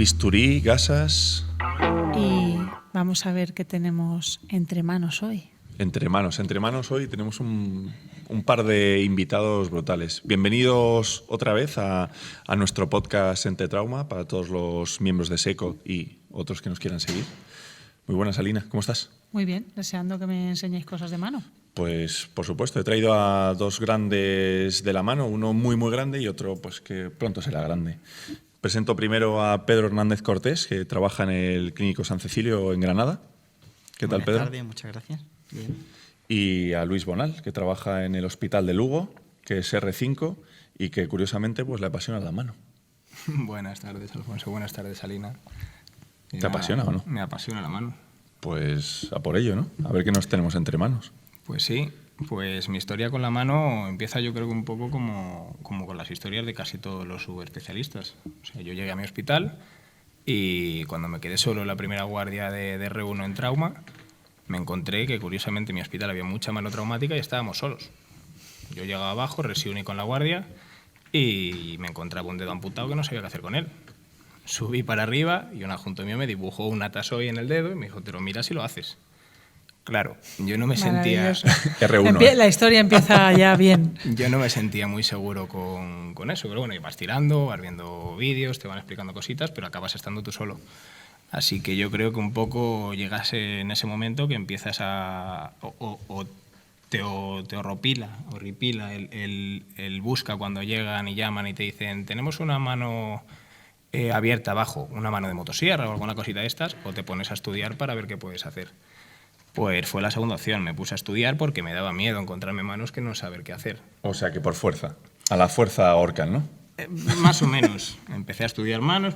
bisturí, gasas. Y vamos a ver qué tenemos entre manos hoy. Entre manos hoy tenemos un par de invitados brutales. Bienvenidos otra vez a nuestro podcast Entre Trauma para todos los miembros de SECO y otros que nos quieran seguir. Muy buenas, Alina, ¿cómo estás? Muy bien, deseando que me enseñéis cosas de mano. Pues por supuesto, he traído a dos grandes de la mano, uno muy muy grande y otro pues que pronto será grande. Presento primero a Pedro Hernández Cortés, que trabaja en el Clínico San Cecilio en Granada. ¿Qué tal, Pedro? Buenas tardes, muchas gracias. Bien. Y a Luis Bonal, que trabaja en el Hospital de Lugo, que es R5 y que curiosamente pues le apasiona la mano. Buenas tardes, Alfonso. Buenas tardes, Alina. ¿Te apasiona o no? Me apasiona la mano. Pues a por ello, ¿no? A ver qué nos tenemos entre manos. Pues sí, pues mi historia con la mano empieza yo creo que un poco como con las historias de casi todos los subespecialistas. O sea, yo llegué a mi hospital y cuando me quedé solo en la primera guardia de R1 en trauma, me encontré que curiosamente en mi hospital había mucha mano traumática y estábamos solos. Yo llegaba abajo, reuní con la guardia y me encontraba un dedo amputado que no sabía qué hacer con él. Subí para arriba y un adjunto mío me dibujó un atasoy en el dedo y me dijo, te lo miras y lo haces. Claro, yo no me sentía... R1. La historia empieza ya bien. Yo no me sentía muy seguro con eso, pero bueno, vas tirando, vas viendo vídeos, te van explicando cositas, pero acabas estando tú solo. Así que yo creo que un poco llegas en ese momento que empiezas a... te horripila el busca cuando llegan y llaman y te dicen tenemos una mano abierta abajo, una mano de motosierra o alguna cosita de estas, o te pones a estudiar para ver qué puedes hacer. Pues fue la segunda opción, me puse a estudiar porque me daba miedo encontrarme manos que no saber qué hacer. O sea que por fuerza, a la fuerza ahorcan, ¿no? Más o menos. Empecé a estudiar mano y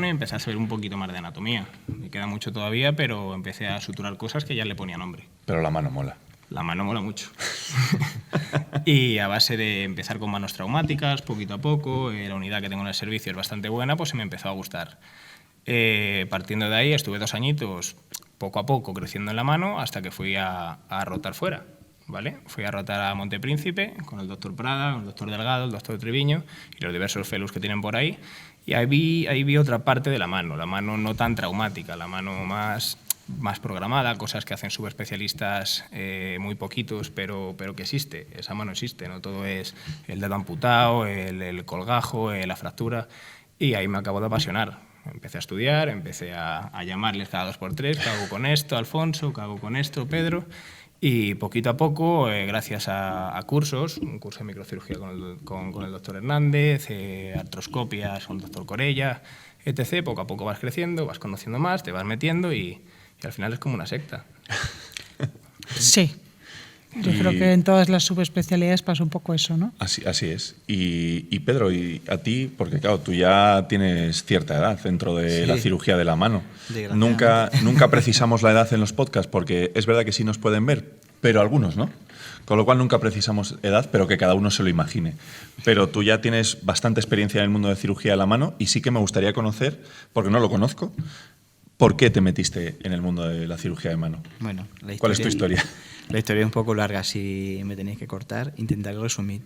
empecé a saber un poquito más de anatomía. Me queda mucho todavía, pero empecé a suturar cosas que ya le ponía nombre. Pero la mano mola. La mano mola mucho. Y a base de empezar con manos traumáticas, poquito a poco, la unidad que tengo en el servicio es bastante buena, pues se me empezó a gustar. Partiendo de ahí estuve 2 añitos, poco a poco, creciendo en la mano, hasta que fui a rotar fuera. ¿Vale? Fui a rotar a Montepríncipe con el doctor Prada, con el doctor Delgado, el doctor Triviño y los diversos fellows que tienen por ahí. Y ahí vi otra parte de la mano no tan traumática, la mano más programada, cosas que hacen subespecialistas muy poquitos, pero que existe. Esa mano existe, no todo es el dedo amputado, el colgajo, la fractura. Y ahí me acabó de apasionar. Empecé a estudiar, empecé a llamarles cada 2x3, ¿qué hago con esto, Alfonso? ¿Qué hago con esto, Pedro? Y poquito a poco, gracias a cursos, un curso de microcirugía con el doctor Hernández, artroscopias con el doctor Corella, etc., poco a poco vas creciendo, vas conociendo más, te vas metiendo y al final es como una secta. Sí. Yo creo que en todas las subespecialidades pasa un poco eso, ¿no? Así es. Y Pedro, y a ti, porque claro, tú ya tienes cierta edad dentro de la cirugía de la mano. Nunca precisamos la edad en los podcasts porque es verdad que sí nos pueden ver, pero algunos no. Con lo cual nunca precisamos edad, pero que cada uno se lo imagine. Pero tú ya tienes bastante experiencia en el mundo de cirugía de la mano y sí que me gustaría conocer, porque no lo conozco, ¿por qué te metiste en el mundo de la cirugía de mano? Bueno, ¿Cuál es tu historia? La historia es un poco larga, si me tenéis que cortar, intentaré resumir.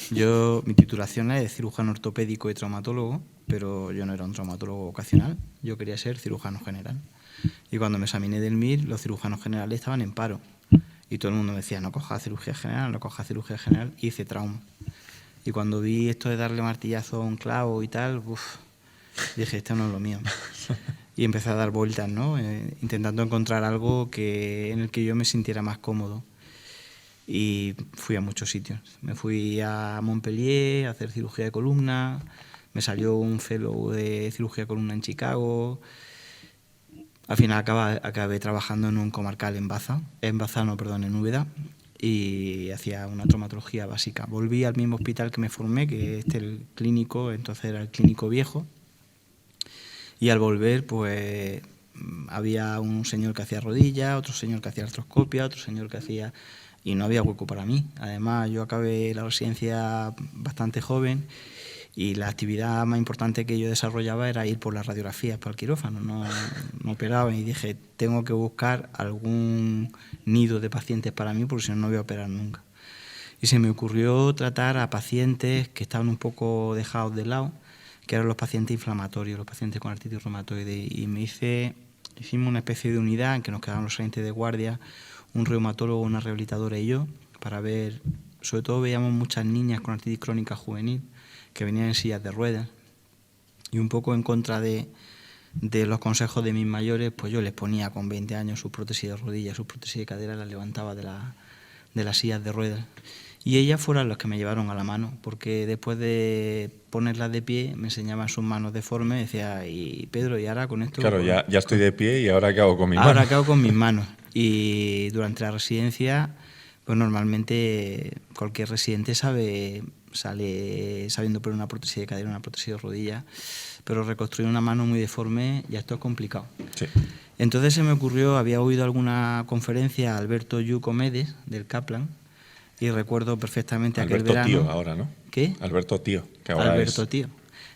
Mi titulación es de cirujano ortopédico y traumatólogo, pero yo no era un traumatólogo ocasional, yo quería ser cirujano general. Y cuando me examiné del MIR, los cirujanos generales estaban en paro. Y todo el mundo me decía, no cojas cirugía general, y hice trauma. Y cuando vi esto de darle martillazo a un clavo y tal, dije, esto no es lo mío. Y empecé a dar vueltas, ¿no? Intentando encontrar algo en el que yo me sintiera más cómodo. Y fui a muchos sitios. Me fui a Montpellier a hacer cirugía de columna, me salió un fellow de cirugía de columna en Chicago. Al final acabé trabajando en un comarcal en Úbeda, y hacía una traumatología básica. Volví al mismo hospital que me formé, que es el clínico, entonces era el clínico viejo. Y al volver, pues había un señor que hacía rodillas, otro señor que hacía artroscopia, otro señor que hacía... Y no había hueco para mí. Además, yo acabé la residencia bastante joven y la actividad más importante que yo desarrollaba era ir por las radiografías para el quirófano. No operaba y dije, tengo que buscar algún nido de pacientes para mí porque si no, no voy a operar nunca. Y se me ocurrió tratar a pacientes que estaban un poco dejados de lado, que eran los pacientes inflamatorios, los pacientes con artritis reumatoide, y hicimos una especie de unidad en que nos quedaban los agentes de guardia, un reumatólogo, una rehabilitadora y yo, para ver, sobre todo veíamos muchas niñas con artritis crónica juvenil que venían en sillas de ruedas, y un poco en contra de los consejos de mis mayores, pues yo les ponía con 20 años sus prótesis de rodillas, sus prótesis de cadera, las levantaba de las sillas de ruedas. Y ellas fueron las que me llevaron a la mano, porque después de ponerlas de pie me enseñaban sus manos deformes y decía, y Pedro, ¿y ahora con esto? Claro, pues, ya estoy de pie y ahora ¿qué hago con mis manos? Ahora ¿qué hago con mis manos? Y durante la residencia, pues normalmente cualquier residente sale sabiendo poner una prótesis de cadera, una prótesis de rodilla, pero reconstruir una mano muy deforme ya esto es complicado. Sí. Entonces se me ocurrió, había oído alguna conferencia a Alberto Yucomedes del Kaplan, y recuerdo perfectamente aquel verano. Alberto Tío ahora, ¿no? ¿Qué? Alberto Tío, que ahora Alberto es... Tío,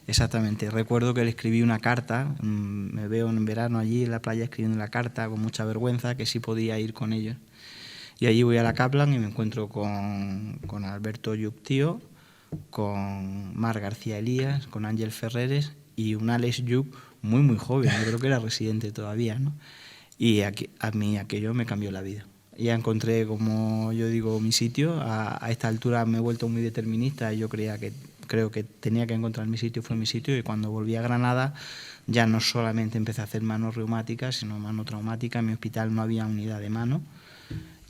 exactamente. Recuerdo que le escribí una carta, me veo en verano allí en la playa escribiendo la carta con mucha vergüenza, que sí podía ir con ellos. Y allí voy a la Kaplan y me encuentro con Alberto Yuc Tío, con Mar García Elías, con Ángel Ferreres y un Alex Yuc muy, muy joven, yo creo que era residente todavía, ¿no? Y a mí aquello me cambió la vida. Ya encontré, como yo digo, mi sitio. A esta altura me he vuelto muy determinista y yo creo que tenía que encontrar mi sitio, fue mi sitio. Y cuando volví a Granada ya no solamente empecé a hacer manos reumáticas, sino mano traumática. En mi hospital no había unidad de mano.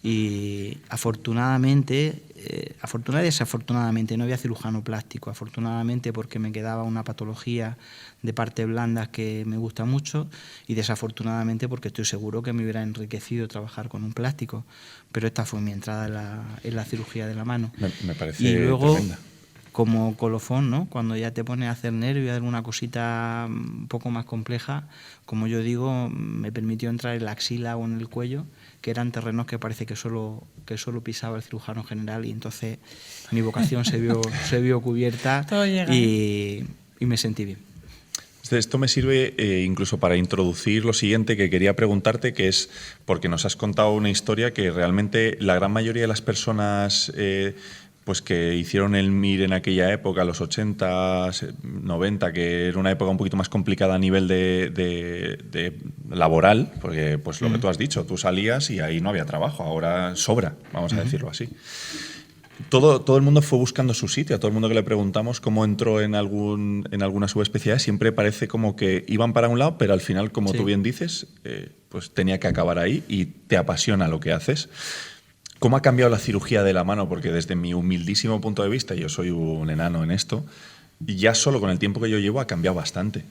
Y afortunadamente y desafortunadamente no había cirujano plástico. Afortunadamente porque me quedaba una patología de partes blandas que me gusta mucho, y desafortunadamente porque estoy seguro que me hubiera enriquecido trabajar con un plástico. Pero esta fue mi entrada en la cirugía de la mano. Me parece y luego, tremenda. Como colofón, ¿no? Cuando ya te pones a hacer nervio y alguna cosita un poco más compleja, como yo digo, me permitió entrar en la axila o en el cuello, que eran terrenos que parece que solo pisaba el cirujano general, y entonces mi vocación se vio cubierta y me sentí bien. Esto me sirve incluso para introducir lo siguiente que quería preguntarte, que es porque nos has contado una historia que realmente la gran mayoría de las personas pues que hicieron el MIR en aquella época, los 80, 90, que era una época un poquito más complicada a nivel de laboral, porque pues lo que tú has dicho, tú salías y ahí no había trabajo, ahora sobra, vamos a decirlo así. Todo el mundo fue buscando su sitio. A todo el mundo que le preguntamos cómo entró en alguna subespecialidad, siempre parece como que iban para un lado, pero al final, como tú bien dices, pues tenía que acabar ahí, y te apasiona lo que haces. ¿Cómo ha cambiado la cirugía de la mano? Porque desde mi humildísimo punto de vista, yo soy un enano en esto, y ya solo con el tiempo que yo llevo ha cambiado bastante.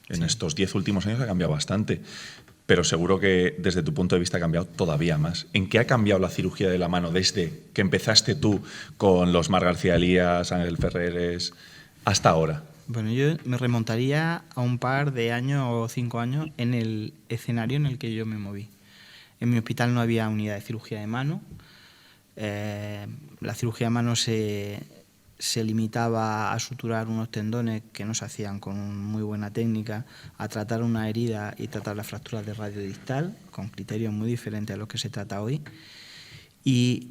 En estos 10 últimos años ha cambiado bastante. Pero seguro que desde tu punto de vista ha cambiado todavía más. ¿En qué ha cambiado la cirugía de la mano desde que empezaste tú con los Mar García Elías, Ángel Ferreres, hasta ahora? Bueno, yo me remontaría a un par de años o 5 años en el escenario en el que yo me moví. En mi hospital no había unidad de cirugía de mano. La cirugía de mano se limitaba a suturar unos tendones que no se hacían con muy buena técnica, a tratar una herida y tratar las fracturas de radio distal, con criterios muy diferentes a los que se trata hoy. Y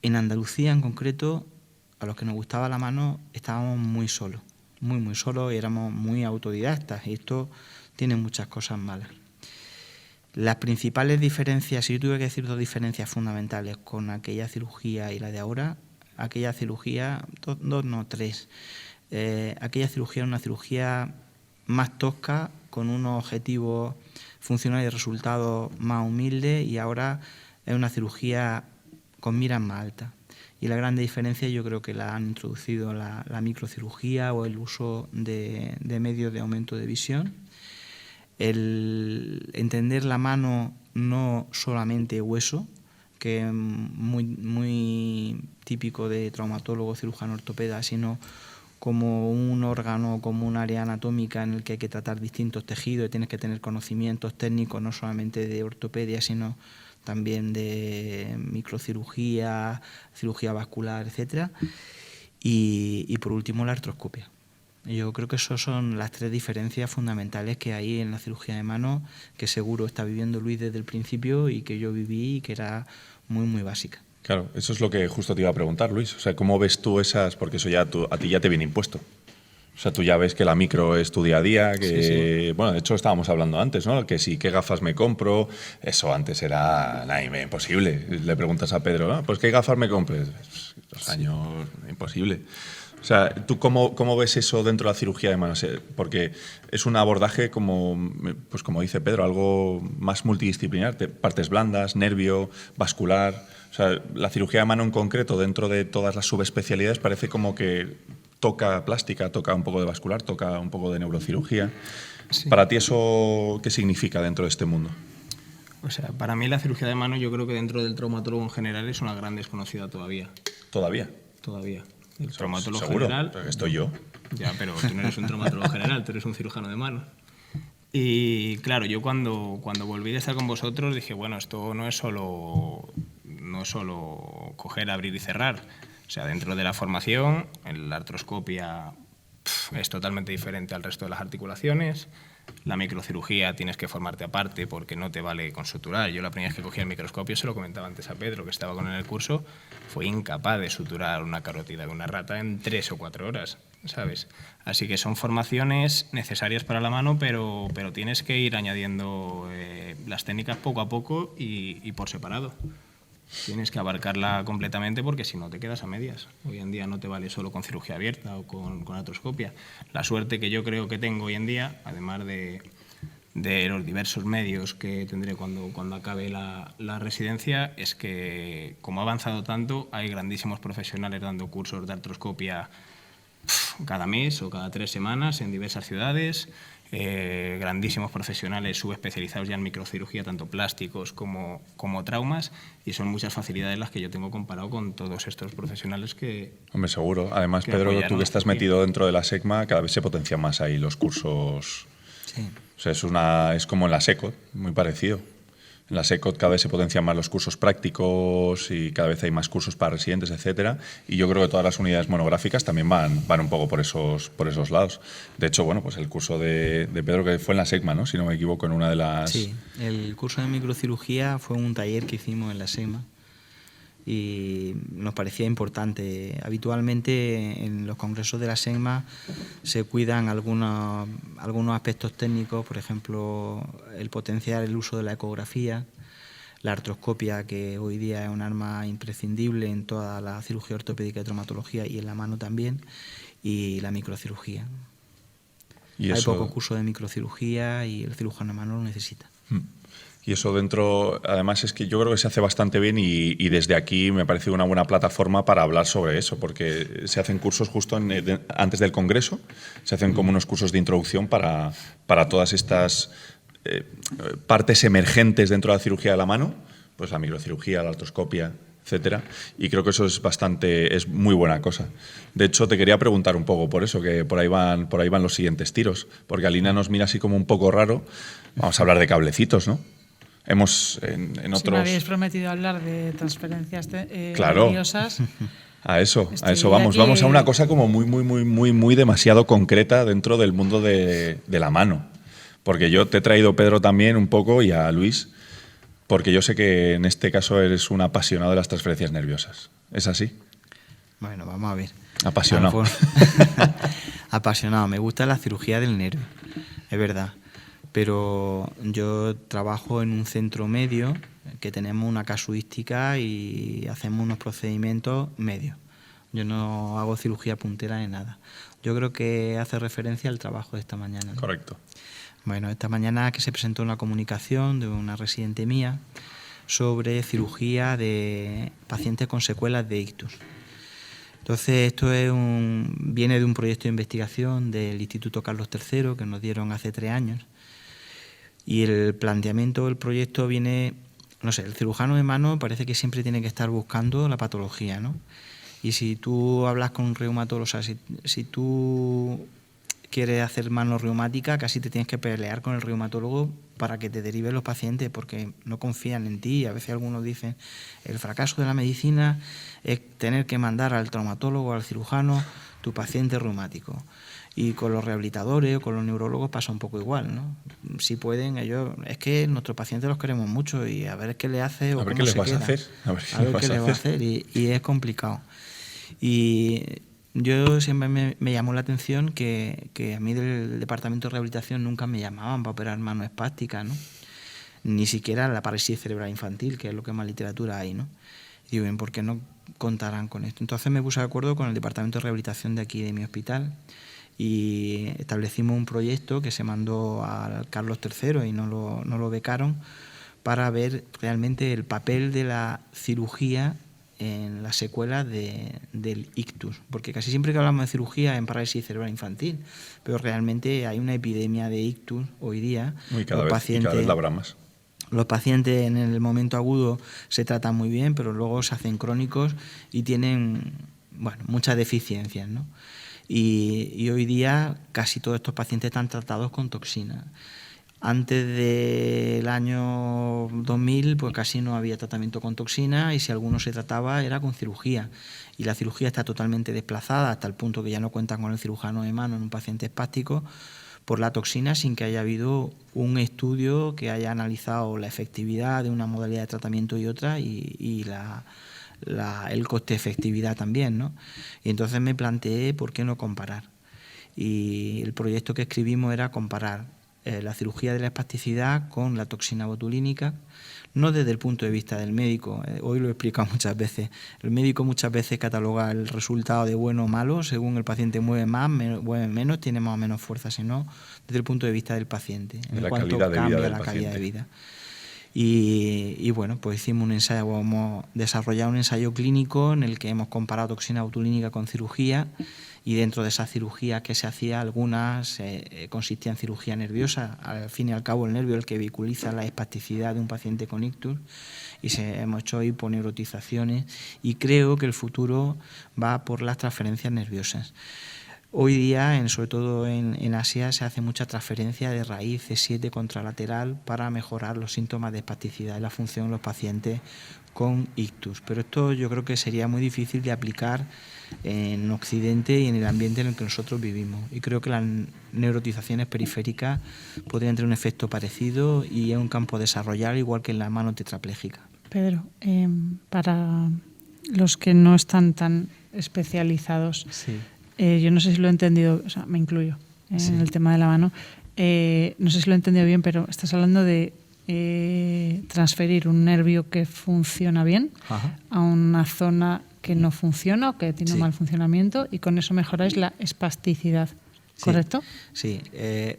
en Andalucía, en concreto, a los que nos gustaba la mano, estábamos muy solos, muy solos, y éramos muy autodidactas, y esto tiene muchas cosas malas. Las principales diferencias, si yo tuviera que decir 2 diferencias fundamentales con aquella cirugía y la de ahora, aquella cirugía, 3. Aquella cirugía era una cirugía más tosca, con unos objetivos funcionales y resultados más humildes, y ahora es una cirugía con miras más altas. Y la gran diferencia yo creo que la han introducido la microcirugía o el uso de medios de aumento de visión. El entender la mano no solamente hueso, que es muy típico de traumatólogo, cirujano ortopeda, sino como un órgano, como un área anatómica en el que hay que tratar distintos tejidos, y tienes que tener conocimientos técnicos no solamente de ortopedia, sino también de microcirugía, cirugía vascular, etcétera. Y por último, la artroscopia. Yo creo que esas son las 3 diferencias fundamentales que hay en la cirugía de mano, que seguro está viviendo Luis desde el principio y que yo viví, y que era muy básica. Claro, eso es lo que justo te iba a preguntar, Luis. O sea, ¿cómo ves tú esas? Porque eso ya a ti ya te viene impuesto. O sea, tú ya ves que la micro es tu día a día, que, Sí. bueno, de hecho estábamos hablando antes, ¿no? Que sí, qué gafas me compro, eso antes era imposible. Le preguntas a Pedro, ¿no? Pues qué gafas me compres. Los años, imposible. O sea, ¿tú cómo ves eso dentro de la cirugía de manos? Porque es un abordaje, pues como dice Pedro, algo más multidisciplinar, partes blandas, nervio, vascular. O sea, la cirugía de mano en concreto, dentro de todas las subespecialidades, parece como que toca plástica, toca un poco de vascular, toca un poco de neurocirugía. Sí. ¿Para ti eso qué significa dentro de este mundo? O sea, para mí la cirugía de mano, yo creo que dentro del traumatólogo en general es una gran desconocida todavía. ¿Todavía? Todavía. El traumatólogo ¿Seguro? general... Porque estoy yo. Ya, pero tú no eres un traumatólogo general, tú eres un cirujano de mano. Y claro, yo cuando volví de estar con vosotros dije, bueno, esto no es solo coger, abrir y cerrar. O sea, dentro de la formación, la artroscopia es totalmente diferente al resto de las articulaciones. La microcirugía tienes que formarte aparte porque no te vale con suturar. Yo la primera vez que cogí el microscopio, se lo comentaba antes a Pedro, que estaba con él en el curso, fue incapaz de suturar una carótida de una rata en 3 o 4 horas, ¿sabes? Así que son formaciones necesarias para la mano, pero tienes que ir añadiendo las técnicas poco a poco y por separado. Tienes que abarcarla completamente porque si no te quedas a medias. Hoy en día no te vale solo con cirugía abierta o con artroscopia. La suerte que yo creo que tengo hoy en día, además de los diversos medios que tendré cuando acabe la residencia, es que como ha avanzado tanto, hay grandísimos profesionales dando cursos de artroscopia cada mes o cada 3 semanas en diversas ciudades. Grandísimos profesionales subespecializados ya en microcirugía, tanto plásticos como traumas, y son muchas facilidades las que yo tengo comparado con todos estos profesionales que... Hombre, seguro. Además, Pedro, tú que estás metido dentro de la SECMA, cada vez se potencian más ahí los cursos. Sí. O sea, es como en la SECOT, muy parecido. En la SECOT cada vez se potencian más los cursos prácticos y cada vez hay más cursos para residentes, etcétera. Y yo creo que todas las unidades monográficas también van un poco por esos lados. De hecho, bueno, pues el curso de Pedro, que fue en la SECMA, ¿no? Si no me equivoco, en una de las... Sí, el curso de microcirugía fue un taller que hicimos en la SECMA y nos parecía importante. Habitualmente en los congresos de la SECMA se cuidan algunos aspectos técnicos, por ejemplo, el potenciar el uso de la ecografía, la artroscopia, que hoy día es un arma imprescindible en toda la cirugía ortopédica y traumatología y en la mano también, y la microcirugía. ¿Y hay eso... poco curso de microcirugía y el cirujano de mano lo necesita. Y eso dentro, además es que yo creo que se hace bastante bien y desde aquí me parece una buena plataforma para hablar sobre eso, porque se hacen cursos justo antes del Congreso, se hacen como unos cursos de introducción para todas estas partes emergentes dentro de la cirugía de la mano, pues la microcirugía, la artroscopia, etcétera, y creo que eso es muy buena cosa. De hecho, te quería preguntar un poco por eso, que por ahí van los siguientes tiros, porque Alina nos mira así como un poco raro. Vamos a hablar de cablecitos, ¿no? Hemos en otros... Si me habéis prometido hablar de transferencias claro. nerviosas... A eso vamos. Vamos a una cosa como muy demasiado concreta dentro del mundo de la mano. Porque yo te he traído, Pedro, también un poco, y a Luis, porque yo sé que en este caso eres un apasionado de las transferencias nerviosas. ¿Es así? Bueno, vamos a ver. Apasionado. Apasionado. Me gusta la cirugía del nervio, es verdad. Pero yo trabajo en un centro medio que tenemos una casuística y hacemos unos procedimientos medios. Yo no hago cirugía puntera ni nada. Yo creo que hace referencia al trabajo de esta mañana, ¿no? Correcto. Bueno, esta mañana que se presentó una comunicación de una residente mía sobre cirugía de pacientes con secuelas de ictus. Entonces, esto viene de un proyecto de investigación del Instituto Carlos III que nos dieron hace 3 años. Y el planteamiento del proyecto viene, no sé, el cirujano de mano parece que siempre tiene que estar buscando la patología, ¿no? Y si tú hablas con un reumatólogo, o sea, si tú quieres hacer mano reumática, casi te tienes que pelear con el reumatólogo para que te derive los pacientes, porque no confían en ti. A veces algunos dicen, el fracaso de la medicina es tener que mandar al traumatólogo, al cirujano, tu paciente reumático. Y con los rehabilitadores o con los neurólogos pasa un poco igual, ¿no? Si pueden, es que nuestros pacientes los queremos mucho y a ver qué le hace o cómo se queda. A ver qué les vas a hacer. Y es complicado. Y yo siempre me llamó la atención que a mí del departamento de rehabilitación nunca me llamaban para operar mano espástica, ¿no? Ni siquiera la parálisis cerebral infantil, que es lo que más literatura hay, ¿no? Y digo, bien, ¿por qué no contarán con esto? Entonces me puse de acuerdo con el departamento de rehabilitación de aquí de mi hospital y establecimos un proyecto que se mandó al Carlos III y no lo becaron, para ver realmente el papel de la cirugía en las secuelas del ictus, porque casi siempre que hablamos de cirugía en parálisis cerebral infantil, pero realmente hay una epidemia de ictus hoy día. Cada vez la habrá más. Los pacientes en el momento agudo se tratan muy bien, pero luego se hacen crónicos y tienen muchas deficiencias, ¿no? Y hoy día casi todos estos pacientes están tratados con toxinas. Antes del año 2000 pues casi no había tratamiento con toxina, y si alguno se trataba era con cirugía, y la cirugía está totalmente desplazada hasta el punto que ya no cuentan con el cirujano de mano en un paciente espástico por la toxina, sin que haya habido un estudio que haya analizado la efectividad de una modalidad de tratamiento y otra, y el coste-efectividad también, ¿no? Y entonces me planteé por qué no comparar, y el proyecto que escribimos era comparar la cirugía de la espasticidad con la toxina botulínica, no desde el punto de vista del médico. Hoy lo he explicado muchas veces. El médico muchas veces cataloga el resultado de bueno o malo según el paciente mueve más, mueve menos, tiene más o menos fuerza, sino desde el punto de vista del paciente, en cuanto cambia la calidad de vida. Y bueno, pues hicimos un ensayo, hemos desarrollado un ensayo clínico en el que hemos comparado toxina botulínica con cirugía, y dentro de esa cirugía que se hacía, algunas consistían en cirugía nerviosa. Al fin y al cabo, el nervio es el que vehiculiza la espasticidad de un paciente con ictus, y hemos hecho hiponeurotizaciones, y creo que el futuro va por las transferencias nerviosas. Hoy día, sobre todo en Asia, se hace mucha transferencia de raíz C7 contralateral para mejorar los síntomas de espasticidad y la función de los pacientes con ictus. Pero esto yo creo que sería muy difícil de aplicar en Occidente y en el ambiente en el que nosotros vivimos. Y creo que las neurotizaciones periféricas podrían tener un efecto parecido, y es un campo a desarrollar, igual que en la mano tetrapléjica. Pedro, para los que no están tan especializados, Sí. Yo no sé si lo he entendido, o sea, me incluyo en el tema de la mano, no sé si lo he entendido bien, pero estás hablando de transferir un nervio que funciona bien a una zona que no funciona o que tiene un mal funcionamiento, y con eso mejoráis la espasticidad, ¿correcto? Sí,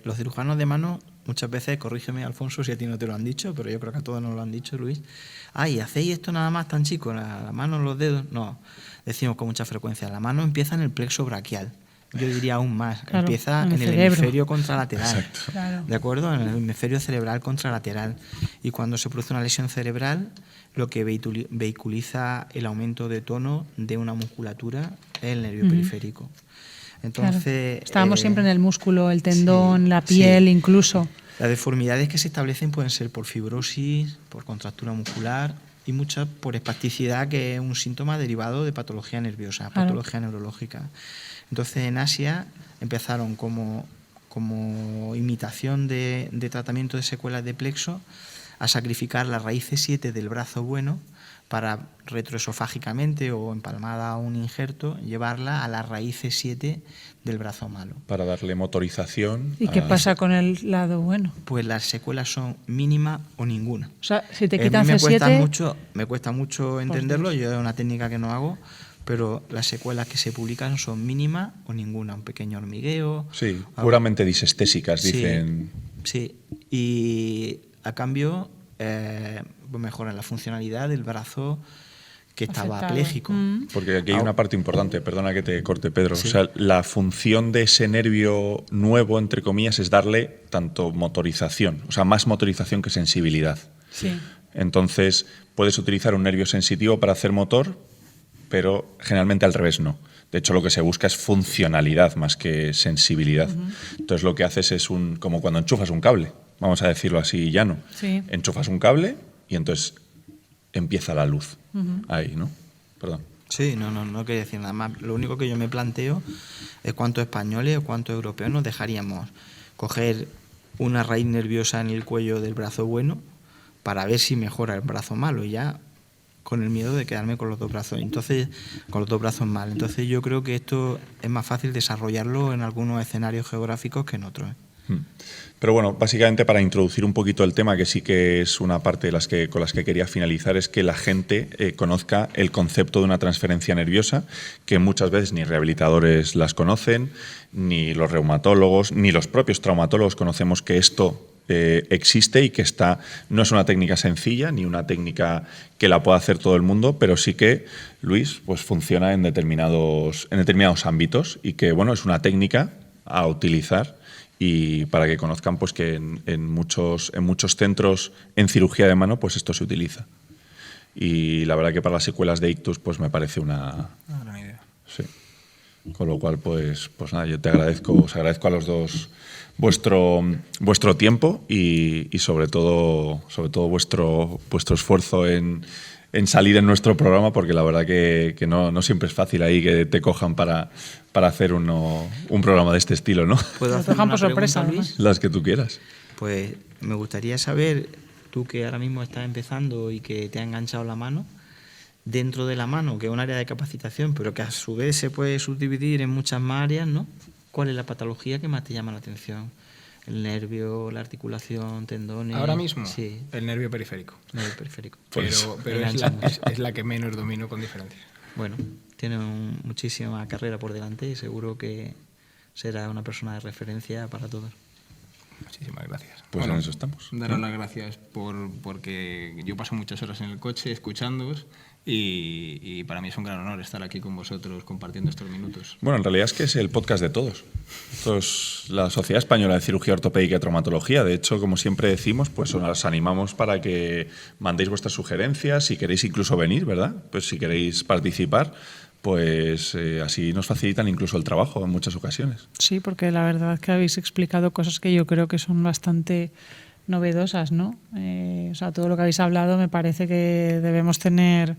los cirujanos de mano muchas veces, corrígeme Alfonso si a ti no te lo han dicho, pero yo creo que a todos nos lo han dicho, Luis. Ay, ¿hacéis esto nada más tan chico, la mano, los dedos? No, decimos con mucha frecuencia, la mano empieza en el plexo braquial. Yo diría aún más, empieza en el hemisferio contralateral. Claro. ¿De acuerdo? En el hemisferio cerebral contralateral. Y cuando se produce una lesión cerebral, lo que vehiculiza el aumento de tono de una musculatura es el nervio periférico. Entonces, estábamos siempre en el músculo, el tendón, la piel, incluso. Las deformidades que se establecen pueden ser por fibrosis, por contractura muscular, y muchas por espasticidad, que es un síntoma derivado de patología nerviosa, patología neurológica. Entonces, en Asia empezaron como imitación de tratamiento de secuelas de plexo a sacrificar la raíz C7 del brazo bueno para retroesofágicamente o empalmada a un injerto, llevarla a la raíz C7 del brazo malo. Para darle motorización. ¿Y qué pasa con el lado bueno? Pues las secuelas son mínimas o ninguna. O sea, si te quitan C7... Me cuesta mucho entenderlo, yo es una técnica que no hago, pero las secuelas que se publican son mínimas o ninguna, un pequeño hormigueo. Sí, puramente disestésicas, dicen. Sí, y a cambio mejoran la funcionalidad del brazo que estaba apléjico. Porque aquí hay una parte importante, perdona que te corte, Pedro. Sí. O sea, la función de ese nervio nuevo, entre comillas, es darle tanto motorización, o sea, más motorización que sensibilidad. Sí. Entonces, puedes utilizar un nervio sensitivo para hacer motor, pero generalmente al revés no. De hecho, lo que se busca es funcionalidad más que sensibilidad. Entonces, lo que haces es como cuando enchufas un cable, vamos a decirlo así llano. Sí. Enchufas un cable y entonces empieza la luz. Ahí, ¿no? Perdón. Sí, no quería decir nada más. Lo único que yo me planteo es cuántos españoles o cuántos europeos nos dejaríamos coger una raíz nerviosa en el cuello del brazo bueno para ver si mejora el brazo malo. Y ya con el miedo de quedarme con los dos brazos. Entonces, con los dos brazos mal. Entonces yo creo que esto es más fácil desarrollarlo en algunos escenarios geográficos que en otros. Pero bueno, básicamente para introducir un poquito el tema, que sí que es una parte con las que quería finalizar, es que la gente conozca el concepto de una transferencia nerviosa, que muchas veces ni rehabilitadores las conocen, ni los reumatólogos, ni los propios traumatólogos conocemos que esto existe y que no es una técnica sencilla, ni una técnica que la pueda hacer todo el mundo, pero sí que, Luis, pues funciona en determinados ámbitos y que, bueno, es una técnica a utilizar. Y para que conozcan pues que en muchos centros en cirugía de mano pues esto se utiliza. Y la verdad que para las secuelas de ictus pues me parece una gran idea. Sí. Con lo cual pues nada, yo os agradezco a los dos vuestro tiempo y sobre todo vuestro esfuerzo en salir en nuestro programa, porque la verdad que no siempre es fácil ahí que te cojan para hacer un programa de este estilo, ¿no? ¿Puedo hacer cojan una por sorpresa, pregunta, Luis? Las que tú quieras. Pues me gustaría saber, tú que ahora mismo estás empezando y que te ha enganchado la mano, dentro de la mano, que es un área de capacitación, pero que a su vez se puede subdividir en muchas más áreas, ¿no? ¿Cuál es la patología que más te llama la atención? ¿El nervio, la articulación, tendones? Ahora mismo, sí. El nervio periférico. Nervio periférico. Pero es la que menos domino con diferencia. Bueno, tiene muchísima carrera por delante y seguro que será una persona de referencia para todos. Muchísimas gracias. Pues en eso estamos. Daros las gracias porque yo paso muchas horas en el coche escuchándoos y para mí es un gran honor estar aquí con vosotros compartiendo estos minutos. Bueno, en realidad es que es el podcast de todos. Esto es la Sociedad Española de Cirugía Ortopédica y Traumatología. De hecho, como siempre decimos, pues os animamos para que mandéis vuestras sugerencias, si queréis incluso venir, ¿verdad? Pues si queréis participar, pues así nos facilitan incluso el trabajo en muchas ocasiones. Sí, porque la verdad es que habéis explicado cosas que yo creo que son bastante novedosas, ¿no? O sea, todo lo que habéis hablado me parece que debemos tener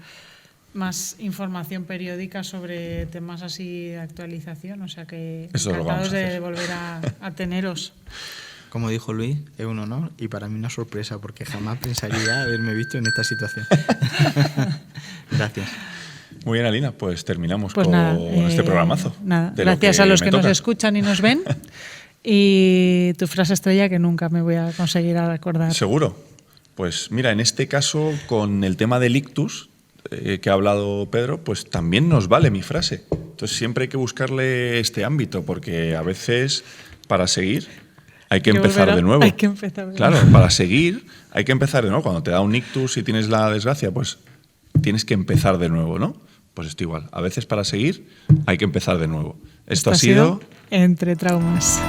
más información periódica sobre temas así de actualización, o sea que eso encantados de volver a teneros. Como dijo Luis, es un honor y para mí una sorpresa porque jamás pensaría haberme visto en esta situación. Gracias. Muy bien, Alina, pues terminamos pues con nada, este programazo. Nada, gracias a los que nos escuchan y nos ven. Y tu frase estrella que nunca me voy a conseguir recordar. Seguro. Pues mira, en este caso, con el tema del ictus que ha hablado Pedro, pues también nos vale mi frase. Entonces siempre hay que buscarle este ámbito, porque a veces para seguir hay que empezar de nuevo. Hay que empezar de nuevo. Claro, para seguir hay que empezar de nuevo. Cuando te da un ictus y tienes la desgracia, pues tienes que empezar de nuevo, ¿no? Pues esto igual. A veces para seguir hay que empezar de nuevo. Esto ha sido Entre Traumas.